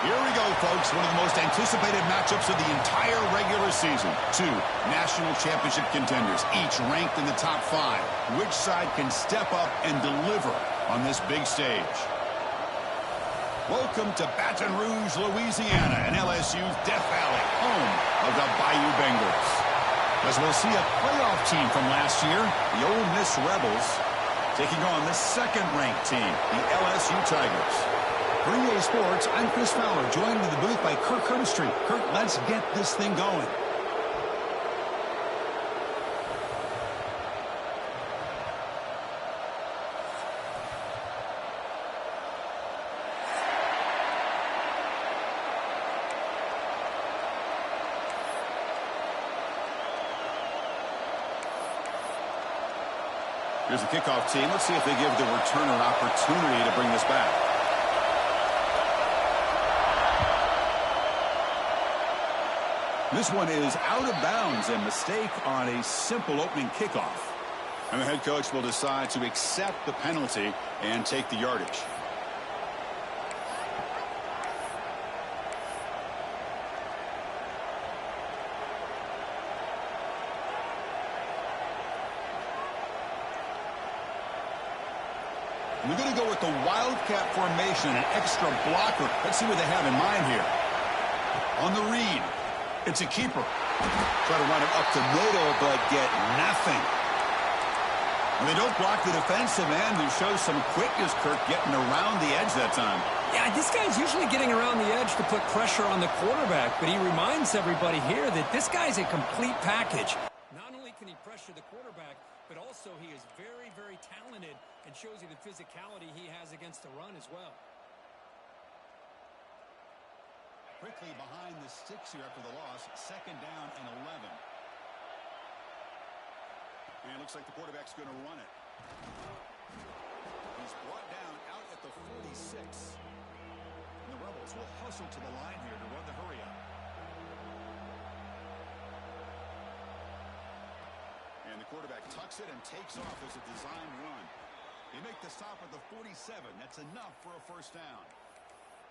Here we go, folks. One of the most anticipated matchups of the entire regular season. Two national championship contenders, each ranked in the top 5. Which side can step up and deliver on this big stage? Welcome to Baton Rouge, Louisiana, and LSU's Death Valley, home of the Bayou Bengals. As we'll see a playoff team from last year, the Ole Miss Rebels, taking on the second-ranked team, the LSU Tigers. For EA Sports, I'm Chris Fowler, joined in the booth by Kirk Herbstreit. Kirk, let's get this thing going. Here's the kickoff team. Let's see if they give the returner an opportunity to bring this back. This one is out of bounds, a mistake on a simple opening kickoff. And the head coach will decide to accept the penalty and take the yardage. We're going to go with the Wildcat formation, an extra blocker. Let's see what they have in mind here. On the read, it's a keeper. Try to run it up the middle, but get nothing. And they don't block the defensive end, who shows some quickness, Kirk, getting around the edge that time. Yeah, this guy's usually getting around the edge to put pressure on the quarterback, but he reminds everybody here that this guy's a complete package. Not only can he pressure the quarterback, but also he is very, very talented and shows you the physicality he has against the run as well. Quickly behind the sticks here after the loss. Second down and 11. And it looks like the quarterback's going to run it. He's brought down out at the 46. And the Rebels will hustle to the line here to run the hurry up. And the quarterback tucks it and takes off as a design run. They make the stop at the 47. That's enough for a first down.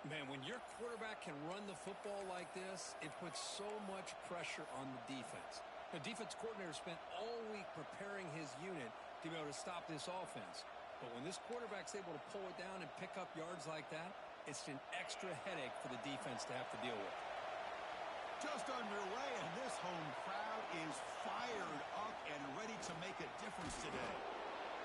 Man, when your quarterback can run the football like this, it puts so much pressure on the defense. The defense coordinator spent all week preparing his unit to be able to stop this offense. But when this quarterback's able to pull it down and pick up yards like that, it's an extra headache for the defense to have to deal with. Just underway, and this home crowd is fired up and ready to make a difference today.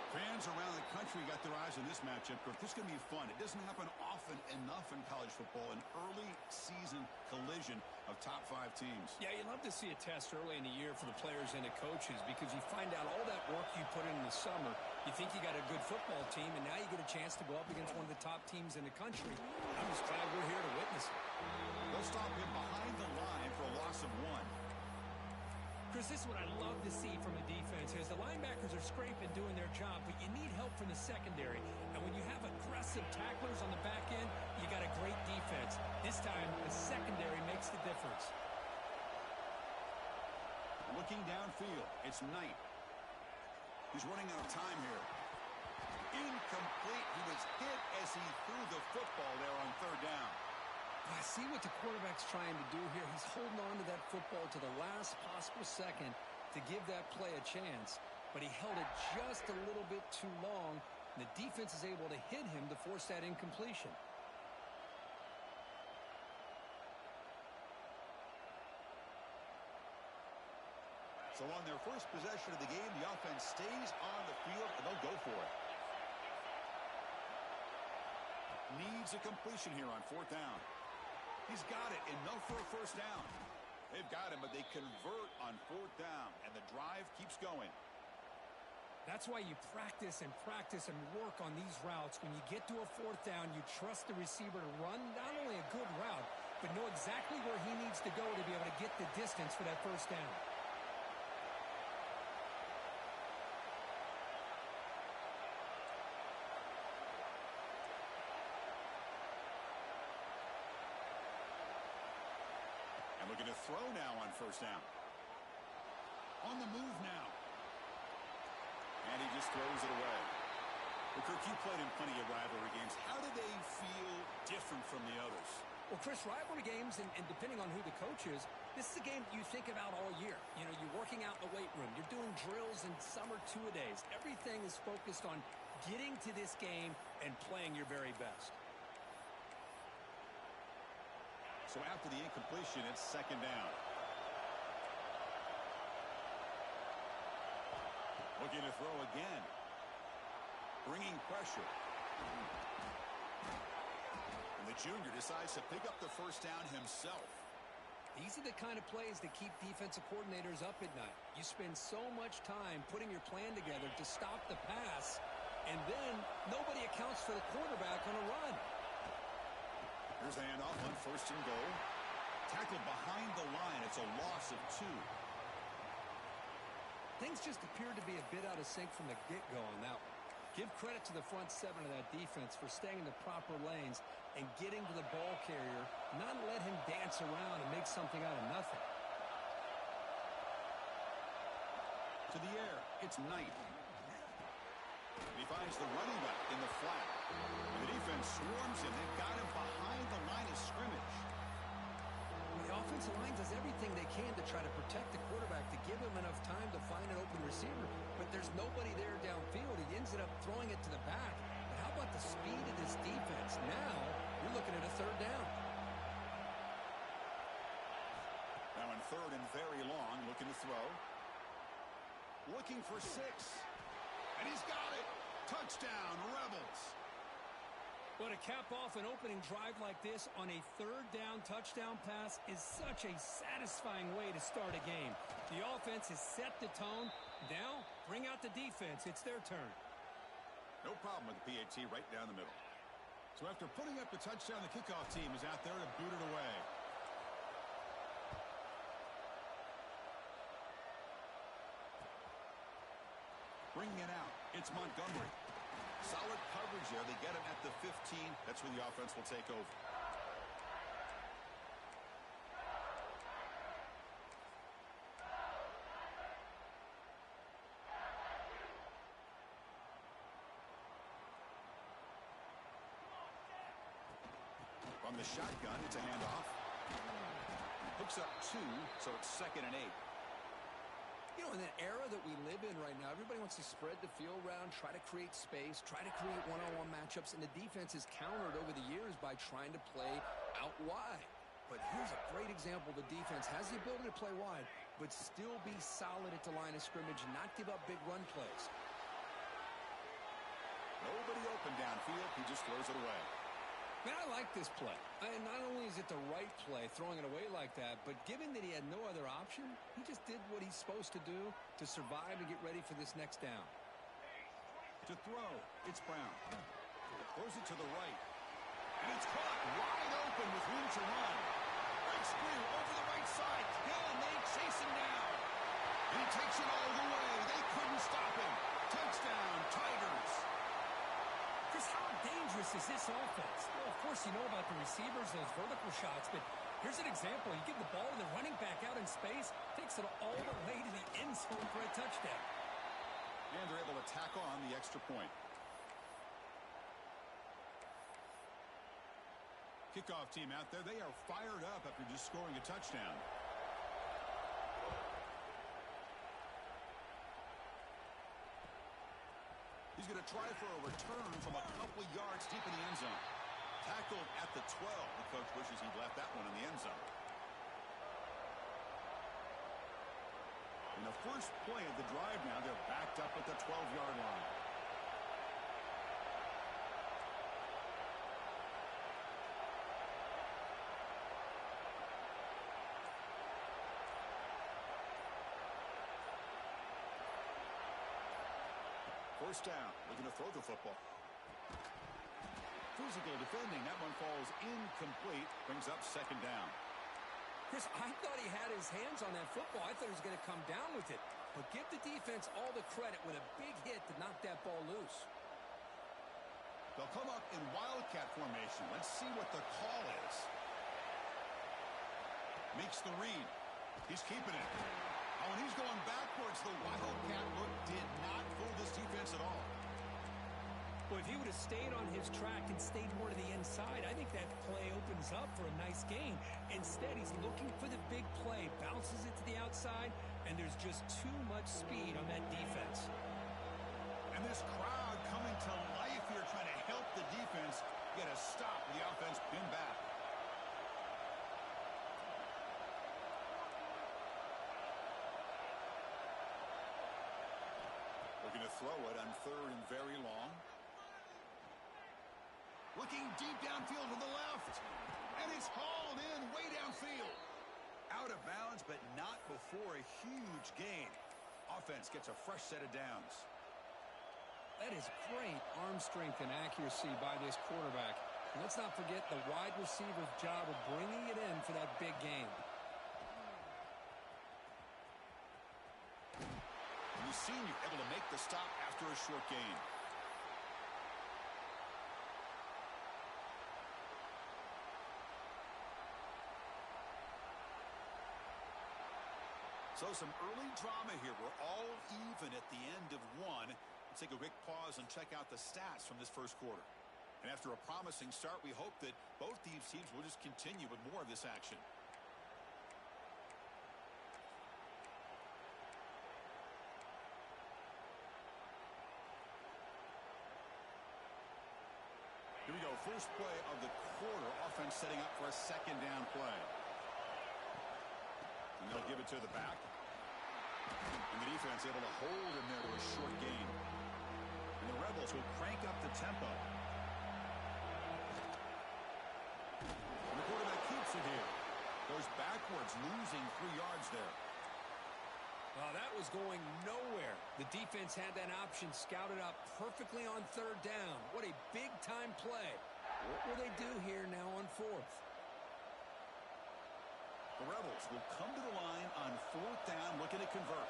Fans around the country got their eyes on this matchup. This is going to be fun. It doesn't happen often enough in college football, an early season collision of top 5 teams. Yeah, you love to see a test early in the year for the players and the coaches because you find out all that work you put in the summer. You think you got a good football team, and now you get a chance to go up against one of the top teams in the country. I'm just glad we're here to witness it. They'll stop him behind the line for a loss of 1. Chris, this is what I love to see from a defense is the linebackers are scraping, doing their job, but you need help from the secondary. And when you have aggressive tacklers on the back end, you got a great defense. This time, the secondary makes the difference. Looking downfield, it's Knight. He's running out of time here. Incomplete. He was hit as he threw the football there on third down. I see what the quarterback's trying to do here. He's holding on to that football to the last possible second to give that play a chance. But he held it just a little bit too long. And the defense is able to hit him to force that incompletion. So on their first possession of the game, the offense stays on the field, and they'll go for it. Needs a completion here on fourth down. He's got it, enough for a first down. They've got him, but they convert on fourth down, and the drive keeps going. That's why you practice and work on these routes. When you get to a fourth down, you trust the receiver to run not only a good route, but know exactly where he needs to go to be able to get the distance for that first down. Looking to throw now on first down. On the move now. And he just throws it away. Well, Kirk, you played in plenty of rivalry games. How do they feel different from the others? Well, Chris, rivalry games, and depending on who the coach is, this is a game you think about all year. You know, you're working out in the weight room. You're doing drills and summer two-a-days. Everything is focused on getting to this game and playing your very best. So after the incompletion, it's second down. Looking to throw again. Bringing pressure. And the junior decides to pick up the first down himself. These are the kind of plays that keep defensive coordinators up at night. You spend so much time putting your plan together to stop the pass, and then nobody accounts for the quarterback on a run. Here's the handoff on first and goal. Tackled behind the line. It's a loss of 2. Things just appeared to be a bit out of sync from the get-go on that one. Give credit to the front 7 of that defense for staying in the proper lanes and getting to the ball carrier, not let him dance around and make something out of nothing. To the air, it's Knight. He finds the running back in the flat. And the defense swarms him. They've got him behind the line of scrimmage. The offensive line does everything they can to try to protect the quarterback, to give him enough time to find an open receiver. But there's nobody there downfield. He ends up throwing it to the back. But how about the speed of this defense? Now you're looking at a third down. Now in third and very long, looking to throw. Looking for 6. And he's got it. Touchdown, Rebels. But to cap off an opening drive like this on a third down touchdown pass is such a satisfying way to start a game. The offense has set the tone. Now, bring out the defense. It's their turn. No problem with the PAT right down the middle. So after putting up the touchdown, the kickoff team is out there to boot it away. Bringing it out, it's Montgomery. Solid coverage there. They get him at the 15. That's where the offense will take over. From the shotgun, it's a handoff. Hooks up 2, so it's second and 8. You know, in the era that we live in right now, everybody wants to spread the field around, try to create space, try to create one-on-one matchups, and the defense has countered over the years by trying to play out wide. But here's a great example. The defense has the ability to play wide, but still be solid at the line of scrimmage, not give up big run plays. Nobody open downfield. He just throws it away. Man, I like this play. And not only is it the right play, throwing it away like that, but given that he had no other option, he just did what he's supposed to do to survive and get ready for this next down. To throw, it's Brown. Throws it to the right. And it's caught wide open with room to run. Breaks through over the right side. Hill and they chase him down. And he takes it all the way. They couldn't stop him. Touchdown, Tigers. Chris, how dangerous is this offense? Well, of course, you know about the receivers, those vertical shots, but here's an example. You give the ball to the running back out in space, takes it all the way to the end zone for a touchdown. And they're able to tack on the extra point. Kickoff team out there, they are fired up after just scoring a touchdown. He's going to try for a return from a couple of yards deep in the end zone. Tackled at the 12. The coach wishes he'd left that one in the end zone. In the first play of the drive now, they're backed up at the 12-yard line. First down, looking to throw the football. Physical defending, that one falls incomplete, brings up second down. Chris, I thought he had his hands on that football. I thought he was going to come down with it. But give the defense all the credit with a big hit to knock that ball loose. They'll come up in wildcat formation. Let's see what the call is. Makes the read. He's keeping it. Oh, and he's going backwards. The wildcat look did not fool this defense at all. Well, if he would have stayed on his track and stayed more to the inside, I think that play opens up for a nice gain. Instead, he's looking for the big play, bounces it to the outside, and there's just too much speed on that defense. And this crowd coming to life here, trying to help the defense get a stop with the offense pinned back. Looking to throw it on 3rd and very long. Looking deep downfield to the left. And it's hauled in way downfield. Out of bounds, but not before a huge gain. Offense gets a fresh set of downs. That is great arm strength and accuracy by this quarterback. And let's not forget the wide receiver's job of bringing it in for that big gain. The senior able to make the stop after a short gain. So some early drama here. We're all even at the end of one. Let's take a quick pause and check out the stats from this first quarter. And after a promising start, we hope that both these teams will just continue with more of this action. Here we go. First play of the quarter. Offense setting up for a 2nd down play. And they'll give it to the back. And the defense able to hold him there to a short gain. And the Rebels will crank up the tempo. And the quarterback keeps it here. Goes backwards, losing 3 yards there. Well, that was going nowhere. The defense had that option scouted up perfectly on 3rd down. What a big-time play. What will they do here now on 4th? The Rebels will come to the line on 4th down, looking to convert.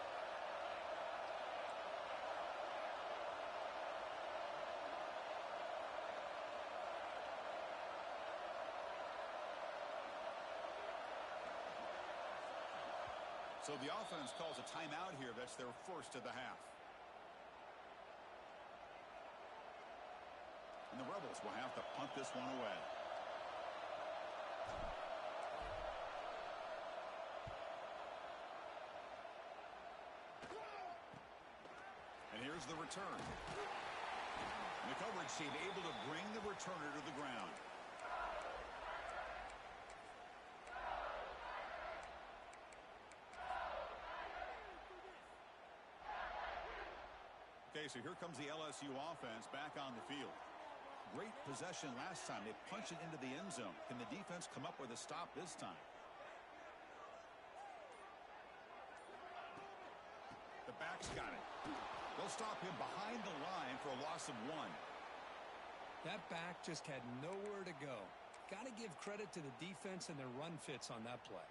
So the offense calls a timeout here. That's their first of the half. And the Rebels will have to punt this one away. And here's the return. And the coverage team able to bring the returner to the ground. Okay, so here comes the LSU offense back on the field. Great possession last time. They punch it into the end zone. Can the defense come up with a stop this time? The back's got it. They'll stop him behind the line for a loss of 1. That back just had nowhere to go. Got to give credit to the defense and their run fits on that play.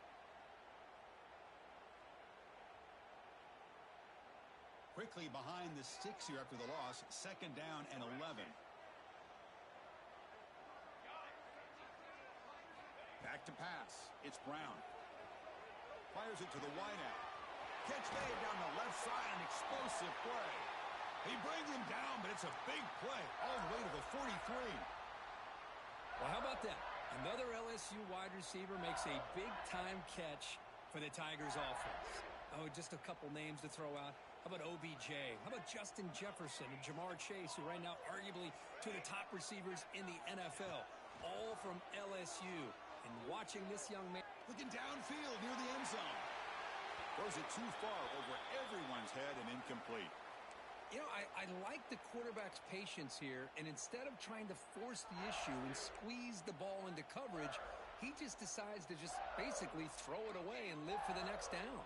Quickly behind the sticks here after the loss. 2nd down and 11. Back to pass. It's Brown. Fires it to the wideout. Catch made down the left side. An explosive play. He brings him down, but it's a big play all the way to the 43. Well, how about that? Another LSU wide receiver makes a big-time catch for the Tigers offense. Oh, just a couple names to throw out. How about OBJ? How about Justin Jefferson and Jamar Chase, who right now arguably two of the top receivers in the NFL, all from LSU. And watching this young man looking downfield near the end zone. Throws it too far over everyone's head and incomplete. You know, I like the quarterback's patience here, and instead of trying to force the issue and squeeze the ball into coverage, he just decides to just basically throw it away and live for the next down.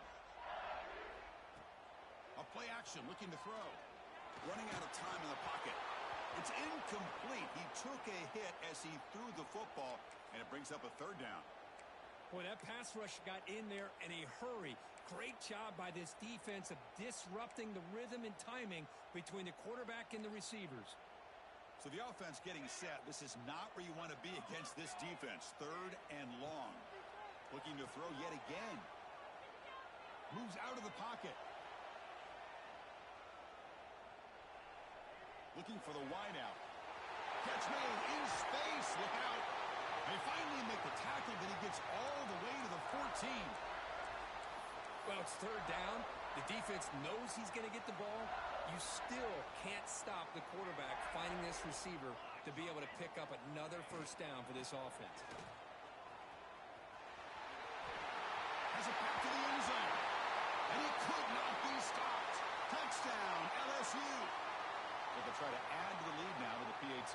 A play action, looking to throw. Running out of time in the pocket. It's incomplete. He took a hit as he threw the football, and it brings up a 3rd down. Boy, that pass rush got in there in a hurry. Great job by this defense of disrupting the rhythm and timing between the quarterback and the receivers. So the offense getting set. This is not where you want to be against this defense. 3rd and long. Looking to throw yet again. Moves out of the pocket. Looking for the wideout. Catch made in space. Look out. They finally make the tackle, but he gets all the way to the 14. Well, it's third down. The defense knows he's going to get the ball. You still can't stop the quarterback finding this receiver to be able to pick up another first down for this offense. Has it back to the end zone. And he could not be stopped. Touchdown, LSU. They'll try to add to the lead now with the PAT.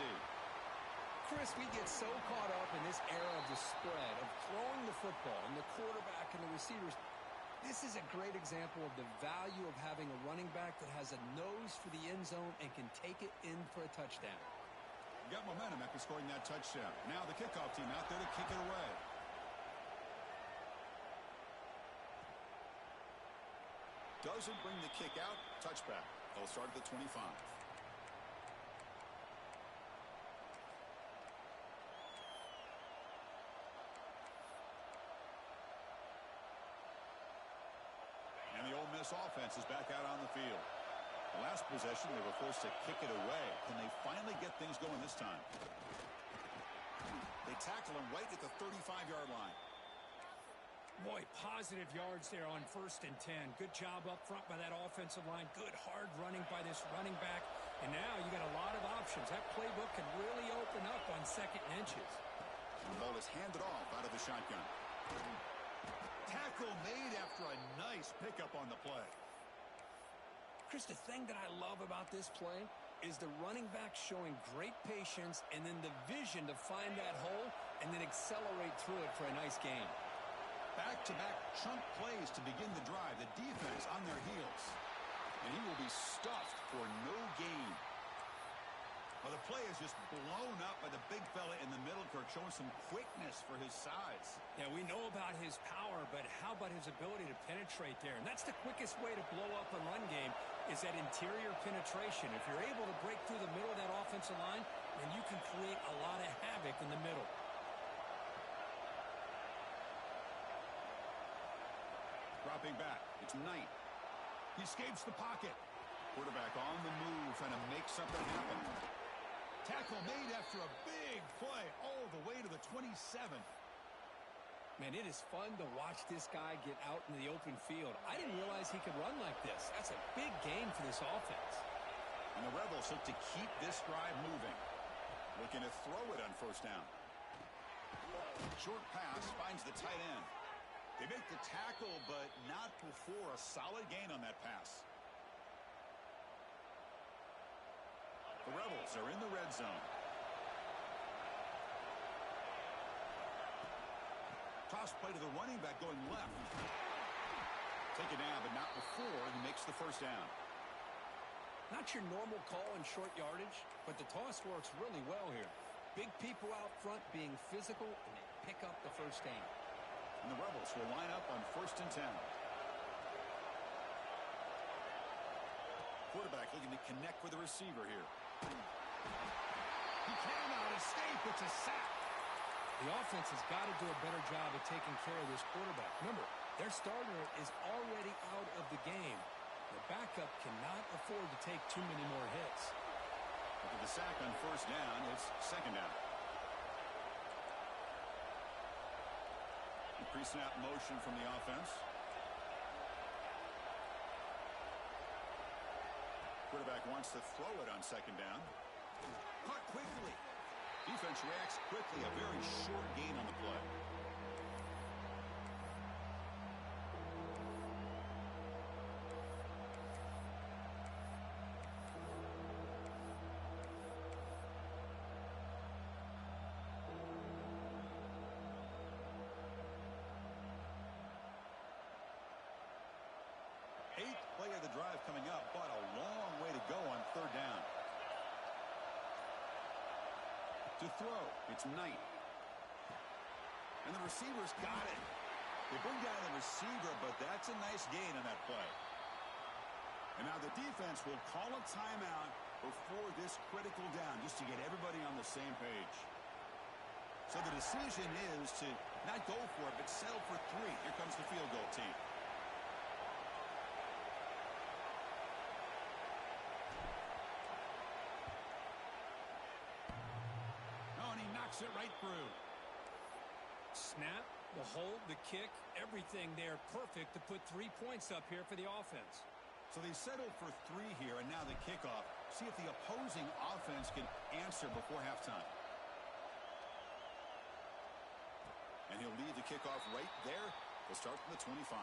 Chris, we get so caught up in this era of the spread, of throwing the football and the quarterback and the receivers. This is a great example of the value of having a running back that has a nose for the end zone and can take it in for a touchdown. Got momentum after scoring that touchdown. Now the kickoff team out there to kick it away. Doesn't bring the kick out. Touchback. They'll start at the 25. And the Ole Miss offense is back out on the field. The last possession, they were forced to kick it away. Can they finally get things going this time? They tackle him right at the 35-yard line. Boy, positive yards there on 1st and 10. Good job up front by that offensive line. Good hard running by this running back. And now you got a lot of options. That playbook can really open up on 2nd and inches. The ball is handed off out of the shotgun. Tackle made after a nice pickup on the play. Chris, the thing that I love about this play is the running back showing great patience and then the vision to find that hole and then accelerate through it for a nice gain. Back-to-back chunk plays to begin the drive. The defense on their heels. And he will be stuffed for no gain. Well, the play is just blown up by the big fella in the middle, Kirk, showing some quickness for his size. Yeah, we know about his power, but how about his ability to penetrate there? And that's the quickest way to blow up a run game is that interior penetration. If you're able to break through the middle of that offensive line, then you can create a lot of havoc in the middle. Dropping back. It's Knight. He escapes the pocket. Quarterback on the move, trying to make something happen. Tackle made after a big play all the way to the 27. Man, it is fun to watch this guy get out in the open field. I didn't realize he could run like this. That's a big gain for this offense. And the Rebels look to keep this drive moving. Looking to throw it on 1st down. Short pass finds the tight end. They make the tackle, but not before a solid gain on that pass. The Rebels are in the red zone. Toss play to the running back going left. Take it down, but not before he makes the 1st down. Not your normal call in short yardage, but the toss works really well here. Big people out front being physical, and they pick up the 1st down. And the Rebels will line up on 1st and 10. Quarterback looking to connect with the receiver here. He cannot escape. It's a sack. The offense has got to do a better job of taking care of this quarterback. Remember, their starter is already out of the game. The backup cannot afford to take too many more hits. After the sack on 1st down, it's 2nd down. The pre-snap motion from the offense. Quarterback wants to throw it on 2nd down. Caught quickly. Defense reacts quickly. A very short gain on the play. Eighth play of the drive coming up, but a long way to go on 3rd down. To throw, it's Knight. And the receiver's got it. They bring down the receiver, but that's a nice gain on that play. And now the defense will call a timeout before this critical down, just to get everybody on the same page. So the decision is to not go for it, but settle for 3. Here comes the field goal team. Knocks it right through. Snap, the hold, the kick, everything there perfect to put 3 points up here for the offense. So they settled for 3 here, and now the kickoff. See if the opposing offense can answer before halftime. And he'll leave the kickoff right there. We'll start from the 25.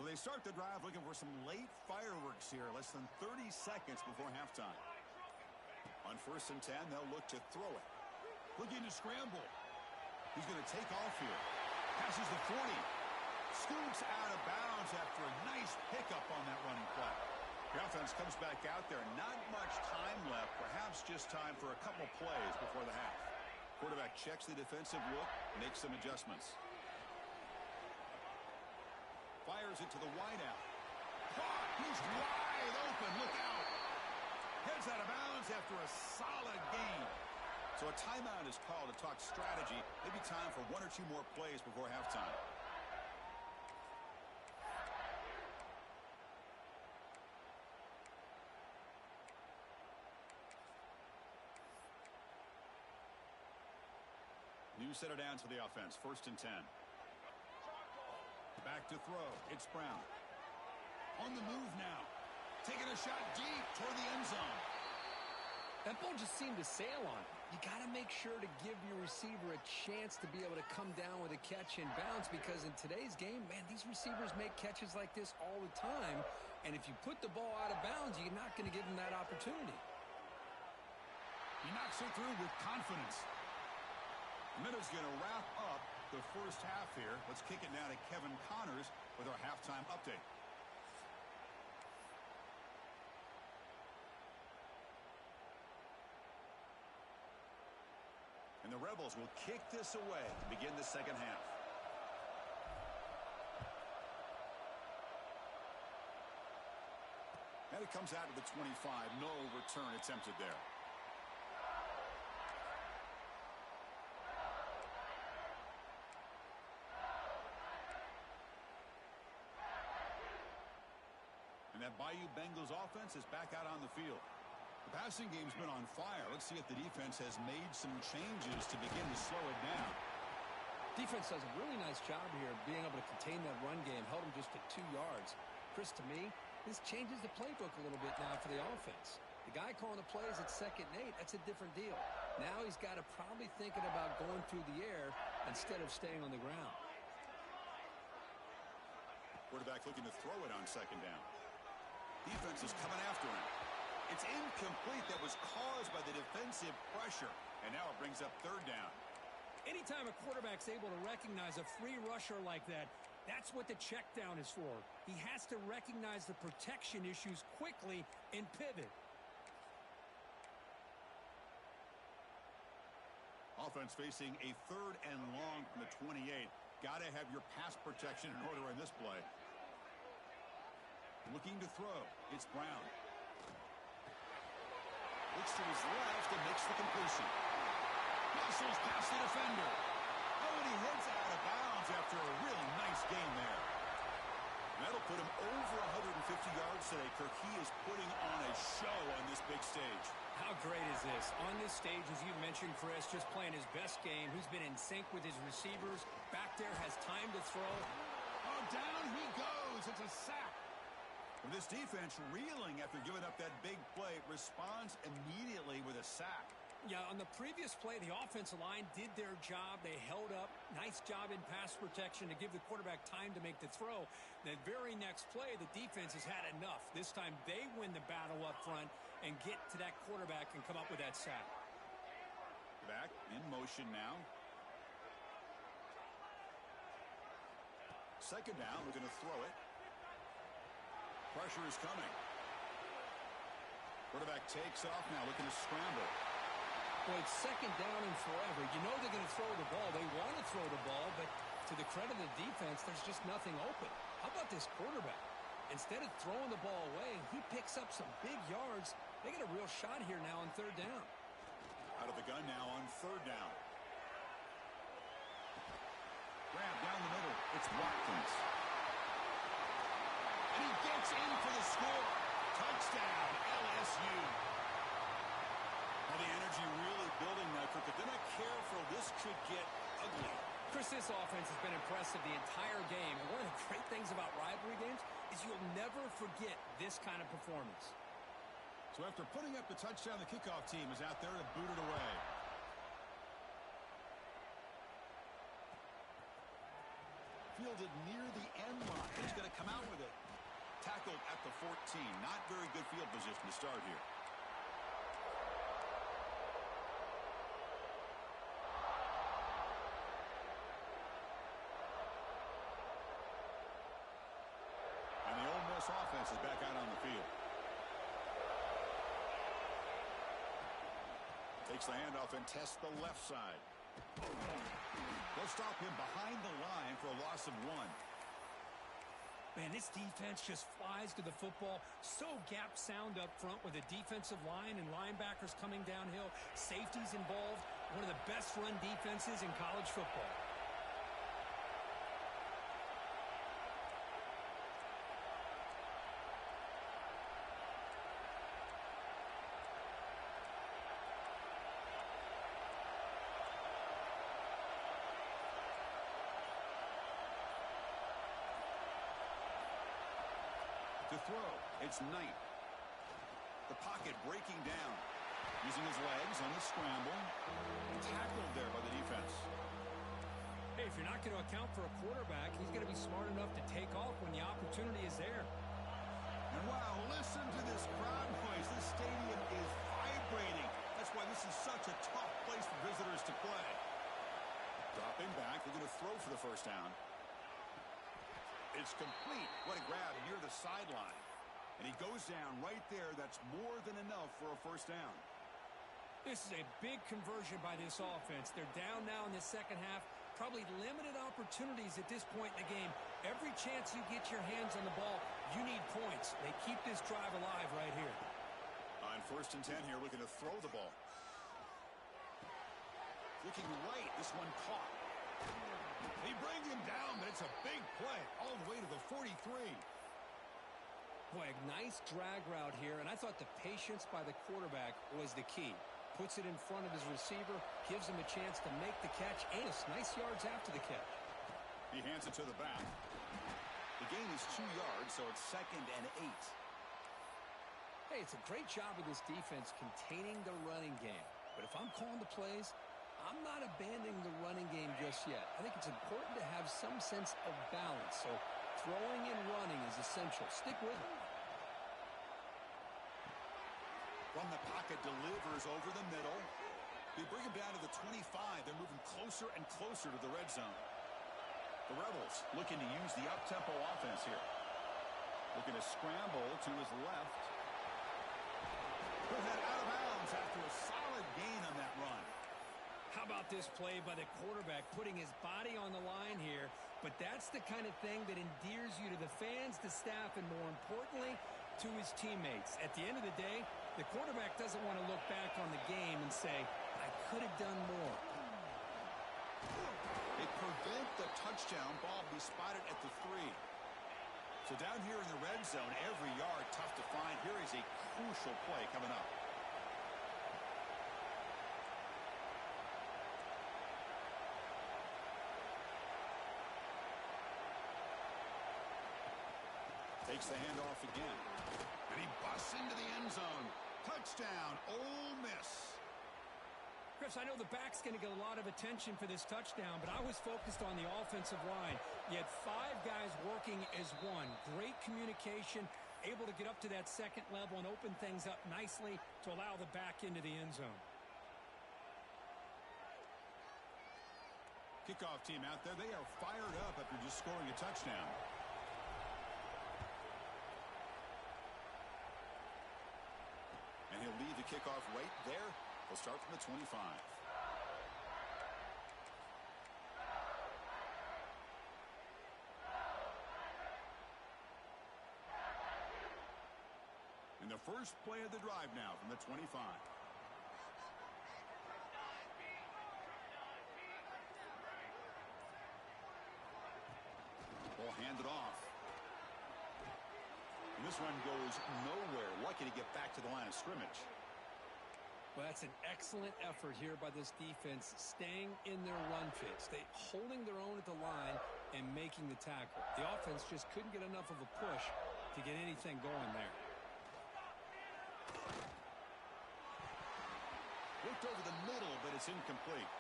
So they start the drive looking for some late fireworks here, less than 30 seconds before halftime. On 1st and 10, they'll look to throw it. Looking to scramble. He's going to take off here. Passes the 40. Scoots out of bounds after a nice pickup on that running play. The offense comes back out there. Not much time left. Perhaps just time for a couple plays before the half. Quarterback checks the defensive look, makes some adjustments. Fires it to the wideout. He's wide open. Look out. Heads out of bounds after a solid gain. So a timeout is called to talk strategy. Maybe time for 1 or 2 more plays before halftime. New setter down to the offense. 1st and 10. Back to throw. It's Brown. On the move now. Taking a shot deep toward the end zone. That ball just seemed to sail on it. You got to make sure to give your receiver a chance to be able to come down with a catch and bounce, because in today's game, man, these receivers make catches like this all the time. And if you put the ball out of bounds, you're not going to give them that opportunity. He knocks it through with confidence. And then it's going to wrap up the first half here. Let's kick it now to Kevin Connors with our halftime update. And the Rebels will kick this away to begin the second half. And it comes out to the 25. No return attempted there. And that Bayou Bengals offense is back out on the field. The passing game's been on fire. Let's see if the defense has made some changes to begin to slow it down. Defense does a really nice job here of being able to contain that run game, held them just to 2 yards. Chris, to me, this changes the playbook a little bit now for the offense. The guy calling the plays at 2nd and 8, that's a different deal. Now he's got to probably thinking about going through the air instead of staying on the ground. Quarterback looking to throw it on 2nd down. Defense is coming after him. It's incomplete. That was caused by the defensive pressure. And now it brings up 3rd down. Anytime a quarterback's able to recognize a free rusher like that, that's what the check down is for. He has to recognize the protection issues quickly and pivot. Offense facing a 3rd and long from the 28. Got to have your pass protection in order in this play. Looking to throw. It's Brown. Looks to his left and makes the completion. Muscles past the defender. Oh, and he heads out of bounds after a real nice gain there. That'll put him over 150 yards today. Kirk, he is putting on a show on this big stage. How great is this? On this stage, as you mentioned, Chris, just playing his best game. He's been in sync with his receivers. Back there, has time to throw. Oh, down he goes. It's a sack. And this defense reeling after giving up that big play, responds immediately with a sack. Yeah, on the previous play, the offensive line did their job. They held up. Nice job in pass protection to give the quarterback time to make the throw. The very next play, the defense has had enough. This time they win the battle up front and get to that quarterback and come up with that sack. Back in motion now. 2nd down, looking to throw it. Pressure is coming. Quarterback takes off now, looking to scramble. Well, it's 2nd down and forever. You know they're going to throw the ball. They want to throw the ball, but to the credit of the defense, there's just nothing open. How about this quarterback? Instead of throwing the ball away, he picks up some big yards. They get a real shot here now on 3rd down. Out of the gun now on 3rd down. It's Watkins. And he gets in for the score. Touchdown, LSU. Well, the energy really building now, Kirk. If they're not careful, this could get ugly. Chris, this offense has been impressive the entire game. And one of the great things about rivalry games is you'll never forget this kind of performance. So after putting up the touchdown, the kickoff team is out there to boot it away. Fielded near the end line. He's going to come out with it. Tackled at the 14. Not very good field position to start here. And the Ole Miss offense is back out on the field. Takes the handoff and tests the left side. They'll stop him behind the line for a loss of 1. Man, this defense just flies to the football. So gap sound up front with a defensive line and linebackers coming downhill. Safeties involved. One of the best run defenses in college football. To throw, it's Knight. The pocket breaking down. Using his legs on the scramble. Tackled there by the defense. Hey, if you're not going to account for a quarterback, he's going to be smart enough to take off when the opportunity is there. And wow, listen to this crowd noise. This stadium is vibrating. That's why this is such a tough place for visitors to play. Dropping back, they're going to throw for the first down. It's complete. What a grab near the sideline. And he goes down right there. That's more than enough for a first down. This is a big conversion by this offense. They're down now in the second half. Probably limited opportunities at this point in the game. Every chance you get your hands on the ball, you need points. They keep this drive alive right here. On 1st and 10 here, looking to throw the ball. Looking right. This one caught. They bring him down, but it's a big play all the way to the 43. Boy, a nice drag route here, and I thought the patience by the quarterback was the key. Puts it in front of his receiver, gives him a chance to make the catch, and it's nice yards after the catch. He hands it to the back. The gain is 2 yards, so it's 2nd and 8. Hey, it's a great job of this defense containing the running game. But if I'm calling the plays, I'm not abandoning the running game just yet. I think it's important to have some sense of balance. So throwing and running is essential. Stick with it. From the pocket, delivers over the middle. They bring him down to the 25. They're moving closer and closer to the red zone. The Rebels looking to use the up-tempo offense here. Looking to scramble to his left. Put that out of bounds after a solid gain on that run. How about this play by the quarterback, putting his body on the line here? But that's the kind of thing that endears you to the fans, the staff, and more importantly, to his teammates. At the end of the day, the quarterback doesn't want to look back on the game and say, I could have done more. They prevent the touchdown ball be spotted at the 3. So down here in the red zone, every yard tough to find. Here is a crucial play coming up. Takes the handoff again. And he busts into the end zone. Touchdown, Ole Miss. Chris, I know the back's going to get a lot of attention for this touchdown, but I was focused on the offensive line. You had 5 guys working as one. Great communication, able to get up to that second level and open things up nicely to allow the back into the end zone. Kickoff team out there, they are fired up after just scoring a touchdown. And he'll lead the kickoff right there. He'll start from the 25. And the first play of the drive now from the 25. hand it off. And this run goes nowhere. Lucky to get back to the line of scrimmage. Well, that's an excellent effort here by this defense, staying in their run fit, holding their own at the line and making the tackle. The offense just couldn't get enough of a push to get anything going there. Looked over the middle, but it's incomplete.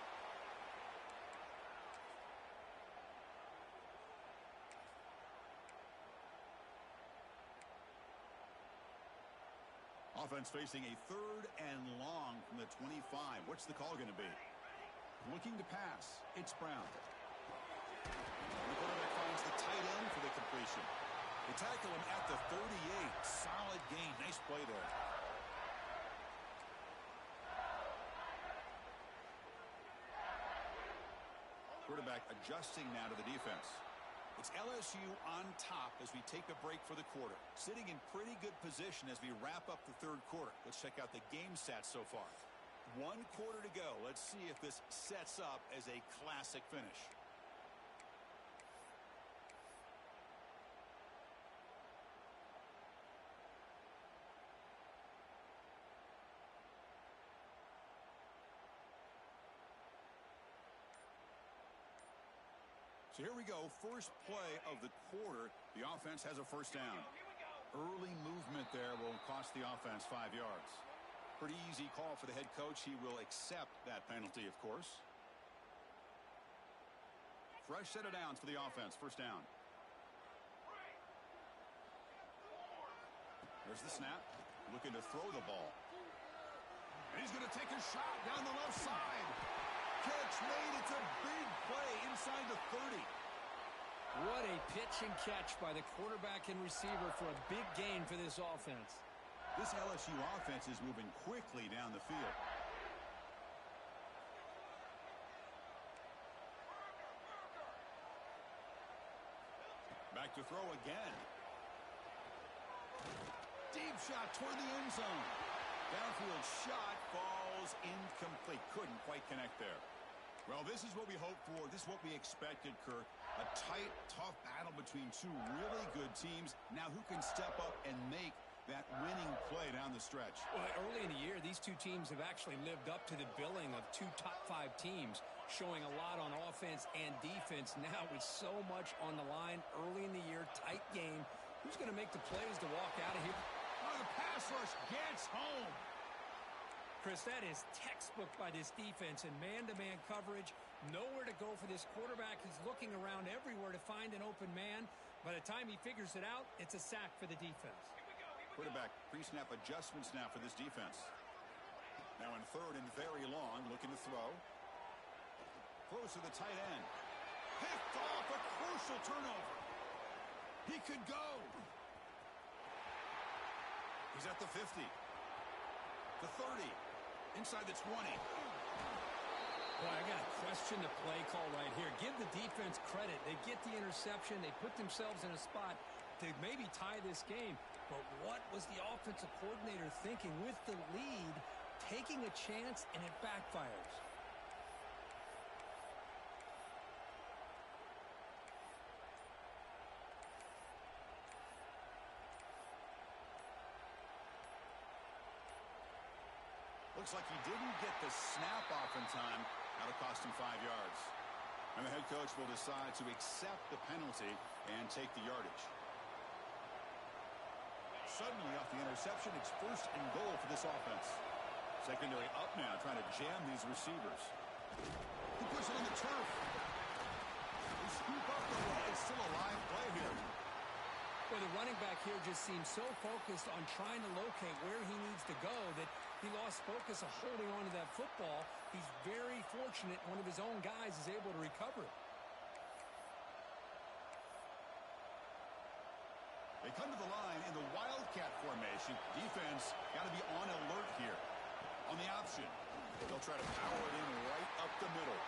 Offense facing a 3rd and long from the 25. What's the call going to be? Looking to pass. It's Brown. The quarterback finds the tight end for the completion. They tackle him at the 38. Solid gain. Nice play there. Quarterback adjusting now to the defense. It's LSU on top as we take a break for the quarter. Sitting in pretty good position as we wrap up the 3rd quarter. Let's check out the game stats so far. 1 quarter to go. Let's see if this sets up as a classic finish. So here we go. First play of the quarter. The offense has a first down. Early movement there will cost the offense 5 yards. Pretty easy call for the head coach. He will accept that penalty, of course. Fresh set of downs for the offense. First down. There's the snap. Looking to throw the ball. And he's going to take a shot down the left side. Catch made. It's a big play inside the 30. What a pitch and catch by the quarterback and receiver for a big gain for this offense. This LSU offense is moving quickly down the field. Back to throw again. Deep shot toward the end zone. Downfield shot falls incomplete. Couldn't quite connect there. Well, this is what we hoped for. This is what we expected, Kirk. A tight, tough battle between 2 really good teams. Now who can step up and make that winning play down the stretch? Well, early in the year, these 2 teams have actually lived up to the billing of 2 top 5 teams, showing a lot on offense and defense. Now with so much on the line early in the year, tight game. Who's going to make the plays to walk out of here? Oh, the pass rush gets home. Chris, that is textbook by this defense in man-to-man coverage. Nowhere to go for this quarterback. He's looking around everywhere to find an open man. By the time he figures it out, it's a sack for the defense. Quarterback pre-snap adjustments now for this defense. Now in 3rd and very long, looking to throw. Close to the tight end. Picked off, a crucial turnover. He could go. He's at the 50. The 30. Inside the 20. Boy, I got to question the play call right here. Give the defense credit. They get the interception. They put themselves in a spot to maybe tie this game. But what was the offensive coordinator thinking with the lead, taking a chance, and it backfires? Looks like he didn't get the snap off in time. That'll cost him 5 yards. And the head coach will decide to accept the penalty and take the yardage. Suddenly off the interception, it's 1st and goal for this offense. Secondary up now, trying to jam these receivers. He puts it on the turf. They scoop up the ball. It's still a live play here. Well, the running back here just seems so focused on trying to locate where he needs to go that he lost focus of holding on to that football. He's very fortunate one of his own guys is able to recover it. They come to the line in the Wildcat formation. Defense got to be on alert here. On the option, they'll try to power it in right up the middle.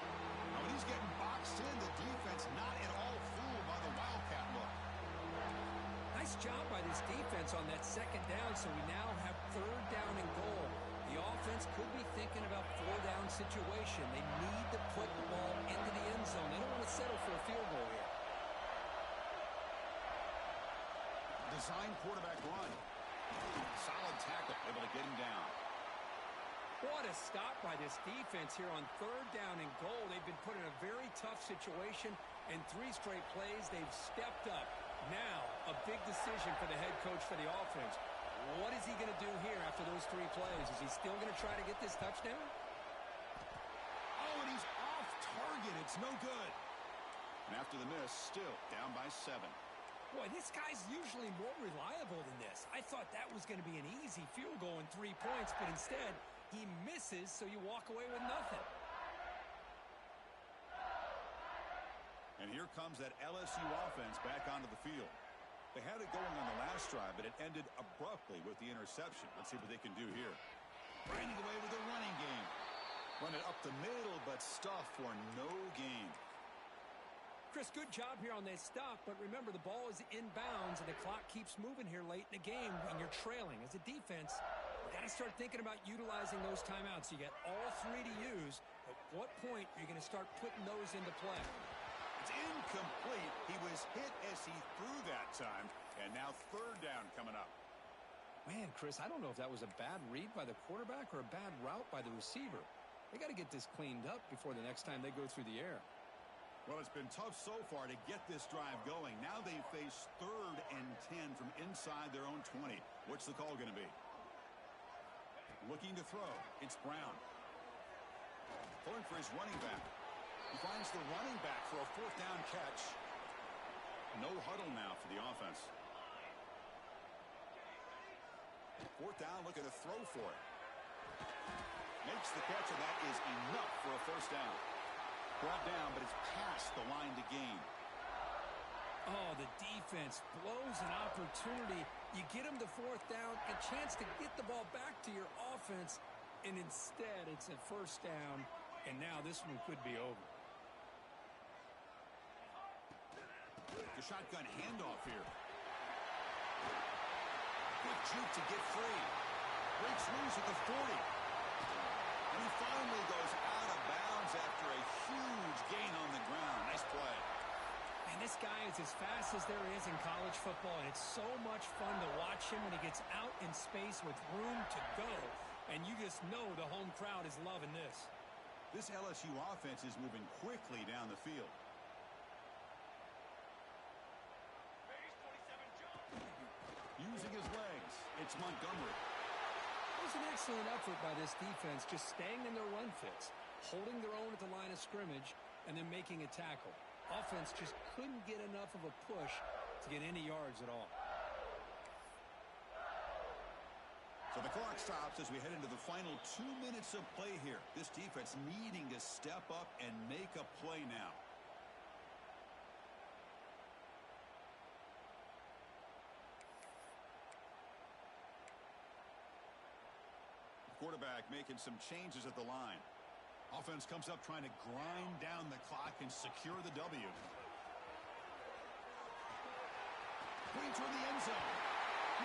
Now, when he's getting boxed in, the defense not at all fooled by the Wildcat look. Nice job by this defense on that 2nd down, so we now have 3rd down and goal. The offense could be thinking about 4-down situation. They need to put the ball into the end zone. They don't want to settle for a field goal here. design quarterback run. Solid tackle, able to get him down. What a stop by this defense here on 3rd down and goal. They've been put in a very tough situation, and 3 straight plays, they've stepped up. Now, a big decision for the head coach for the offense. What is he going to do here after those 3 plays? Is he still going to try to get this touchdown? Oh, and he's off target. It's no good. And after the miss, still down by 7. Boy, this guy's usually more reliable than this. I thought that was going to be an easy field goal in 3 points, but instead, he misses, so you walk away with nothing. And here comes that LSU offense back onto the field. They had it going on the last drive, but it ended abruptly with the interception. Let's see what they can do here. Grinding away with the running game. Run it up the middle, but stuff for no gain. Chris, good job here on that stop, but remember, the ball is inbounds, and the clock keeps moving here late in the game, and you're trailing. As a defense, you got to start thinking about utilizing those timeouts. You got all 3 to use. At what point are you going to start putting those into play? It's incomplete. He was hit as he threw that time, and now 3rd down coming up. Man, Chris, I don't know if that was a bad read by the quarterback or a bad route by the receiver. They got to get this cleaned up before the next time they go through the air. Well, it's been tough so far to get this drive going. Now they face 3rd and 10 from inside their own 20. What's the call going to be? Looking to throw. It's Brown. Throwing for his running back. He finds the running back for a 4th down catch. No huddle now for the offense. 4th down, looking to throw for it. Makes the catch, and that is enough for a 1st down. Brought down, but it's past the line to gain. Oh, the defense blows an opportunity. You get them to 4th down, a chance to get the ball back to your offense, and instead it's a 1st down, and now this one could be over. The shotgun handoff here. Quick juke to get free. Breaks loose at the 40. And he finally goes out of bounds after a huge gain on the ground. Nice play. And this guy is as fast as there is in college football, and it's so much fun to watch him when he gets out in space with room to go. And you just know the home crowd is loving this. This LSU offense is moving quickly down the field. Using his legs, it's Montgomery. It was an excellent effort by this defense, just staying in their run fits, holding their own at the line of scrimmage, and then making a tackle. Offense just couldn't get enough of a push to get any yards at all. So the clock stops as we head into the final 2 minutes of play here. This defense needing to step up and make a play now. Quarterback making some changes at the line. Offense comes up trying to grind down the clock and secure the W. Going toward the end zone.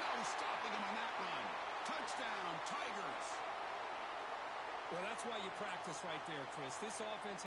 No stopping him on that run. Touchdown, Tigers. Well, that's why you practice right there, Chris. This offense